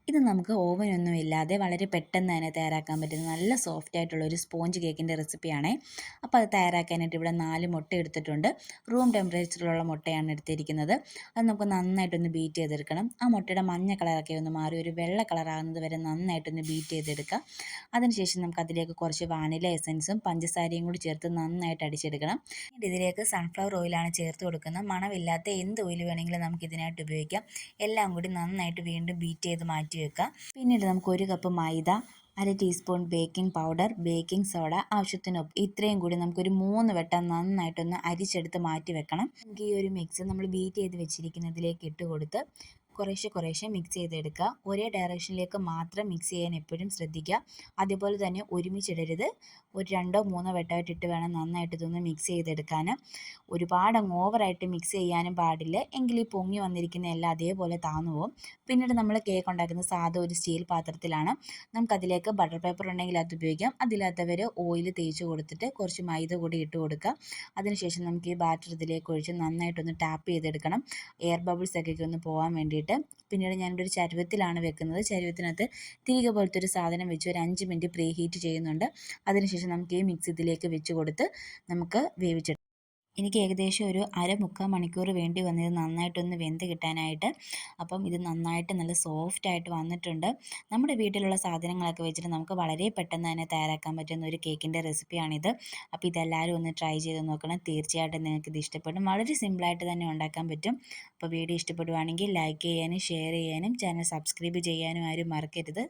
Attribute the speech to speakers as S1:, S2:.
S1: ഇത് നമുക്ക് ഓവനൊന്നും ഇല്ലാതെ വളരെ പെട്ടെന്ന് തന്നെ തയ്യാറാക്കാൻ പറ്റുന്ന നല്ല സോഫ്റ്റ് ആയിട്ടുള്ള ഒരു സ്പോഞ്ച് കേക്കിൻ്റെ റെസിപ്പിയാണേ. അപ്പോൾ അത് തയ്യാറാക്കാനായിട്ട് ഇവിടെ 4 മുട്ട എടുത്തിട്ടുണ്ട്. റൂം ടെമ്പറേച്ചറിലുള്ള മുട്ടയാണ് എടുത്തിരിക്കുന്നത്. അത് നമുക്ക് നന്നായിട്ടൊന്ന് ബീറ്റ് ചെയ്തെടുക്കണം. ആ മുട്ടയുടെ മഞ്ഞ കളറൊക്കെ ഒന്ന് മാറി ഒരു വെള്ള കളറാകുന്നത് വരെ നന്നായിട്ടൊന്ന് ബീറ്റ് ചെയ്തെടുക്കുക. അതിനുശേഷം നമുക്ക് അതിലേക്ക് കുറച്ച് വാനില എസൻസും പഞ്ചസാരയും കൂടി ചേർത്ത് നന്നായിട്ട് അടിച്ചെടുക്കണം. ഇതിലേക്ക് സൺഫ്ലവർ ഓയിലാണ് ചേർത്ത് കൊടുക്കുന്നത്. മണമില്ലാത്ത എന്ത് ഓയിൽ വേണമെങ്കിലും നമുക്ക് ഇതിനായിട്ട് ഉപയോഗിക്കാം. എല്ലാം കൂടി നന്നായിട്ട് വീണ്ടും ബീറ്റ് ചെയ്ത് മാറ്റി വെക്കുക. പിന്നീട് നമുക്ക് 1 കപ്പ് മൈദ, 1/2 teaspoon baking powder, baking soda, ആവശ്യത്തിന് ഉപ്പ്, ഇത്രയും കൂടി നമുക്കൊരു 3 വട്ടം നന്നായിട്ടൊന്ന് അരിച്ചെടുത്ത് മാറ്റി വെക്കണം. നമുക്ക് ഈ ഒരു മിക്സ് നമ്മൾ ബീറ്റ് ചെയ്ത് വെച്ചിരിക്കുന്നതിലേക്ക് ഇട്ട് കൊടുത്ത് കുറേശ്ശെ മിക്സ് ചെയ്തെടുക്കുക. ഒരേ ഡയറക്ഷനിലേക്ക് മാത്രം മിക്സ് ചെയ്യാൻ എപ്പോഴും ശ്രദ്ധിക്കുക. അതുപോലെ തന്നെ ഒരുമിച്ചിടരുത്. ഒരു 2-3 വട്ടമായിട്ട് ഇട്ട് വേണം നന്നായിട്ട് ഇതൊന്ന് മിക്സ് ചെയ്തെടുക്കാൻ. ഒരുപാട് അങ്ങ് ഓവറായിട്ട് മിക്സ് ചെയ്യാനും പാടില്ല. എങ്കിൽ ഈ പൊങ്ങി വന്നിരിക്കുന്ന എല്ലാം അതേപോലെ താന്നു പോകും. പിന്നീട് നമ്മൾ കേക്ക് ഉണ്ടാക്കുന്ന സാധാ ഒരു സ്റ്റീൽ പാത്രത്തിലാണ്. നമുക്കതിലേക്ക് ബട്ടർ പേപ്പർ ഉണ്ടെങ്കിൽ അത് ഉപയോഗിക്കാം. അതില്ലാത്തവർ ഓയിൽ തേച്ച് കൊടുത്തിട്ട് കുറച്ച് മൈദ കൂടി ഇട്ട് കൊടുക്കുക. അതിനുശേഷം നമുക്ക് ഈ ബാറ്റർ ഇതിലേക്ക് ഒഴിച്ച് നന്നായിട്ടൊന്ന് ടാപ്പ് ചെയ്തെടുക്കണം. എയർ ബബിൾസ് ഒക്കെ ഒന്ന് പോകാൻ വേണ്ടിയിട്ട്. പിന്നീട് ഞാനിവിടെ ഒരു ചരുവത്തിലാണ് വെക്കുന്നത്. ചരുവത്തിനകത്ത് തിരികെ പോലത്തെ ഒരു സാധനം വെച്ച് ഒരു 5 മിനിറ്റ് പ്രീ ഹീറ്റ് ചെയ്യുന്നുണ്ട്. അതിനുശേഷം നമുക്ക് ഈ മിക്സ് ഇതിലേക്ക് വെച്ച് കൊടുത്ത് നമുക്ക് വേവിച്ചെടുക്കാം. എനിക്ക് ഏകദേശം ഒരു 1/2-3/4 മണിക്കൂർ വേണ്ടി വന്നത് നന്നായിട്ടൊന്ന് വെന്ത് കിട്ടാനായിട്ട്. അപ്പം ഇത് നന്നായിട്ട് നല്ല സോഫ്റ്റായിട്ട് വന്നിട്ടുണ്ട്. നമ്മുടെ വീട്ടിലുള്ള സാധനങ്ങളൊക്കെ വെച്ചിട്ട് നമുക്ക് വളരെ പെട്ടെന്ന് തന്നെ തയ്യാറാക്കാൻ പറ്റുന്ന ഒരു കേക്കിൻ്റെ റെസിപ്പിയാണിത്. അപ്പോൾ ഇതെല്ലാവരും ഒന്ന് ട്രൈ ചെയ്ത് നോക്കണം. തീർച്ചയായിട്ടും നിങ്ങൾക്കിത് ഇഷ്ടപ്പെടും. വളരെ സിമ്പിളായിട്ട് തന്നെ ഉണ്ടാക്കാൻ പറ്റും. അപ്പോൾ വീഡിയോ ഇഷ്ടപ്പെടുവാണെങ്കിൽ ലൈക്ക് ചെയ്യാനും ഷെയർ ചെയ്യാനും ചാനൽ സബ്സ്ക്രൈബ് ചെയ്യാനും ആരും മറക്കരുത്.